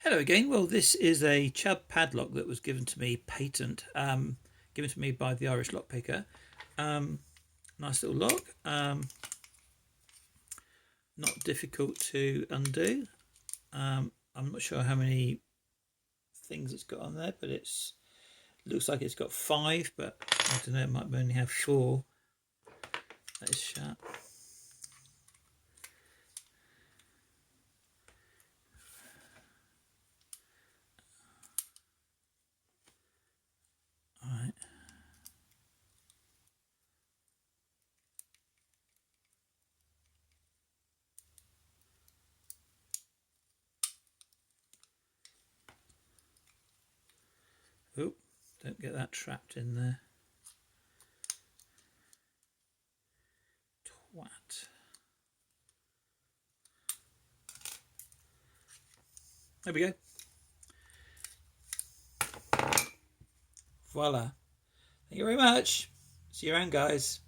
Hello again. Well, this is a Chubb padlock that was given to me patent, given to me by the Irish Lockpicker. Nice little lock, not difficult to undo. I'm not sure how many things it's got on there, but looks like it's got 5, but I don't know, it might only have 4. That is shut. Alright. Oh, don't get that trapped in there. Twat. There we go. Voila. Thank you very much. See you around, guys.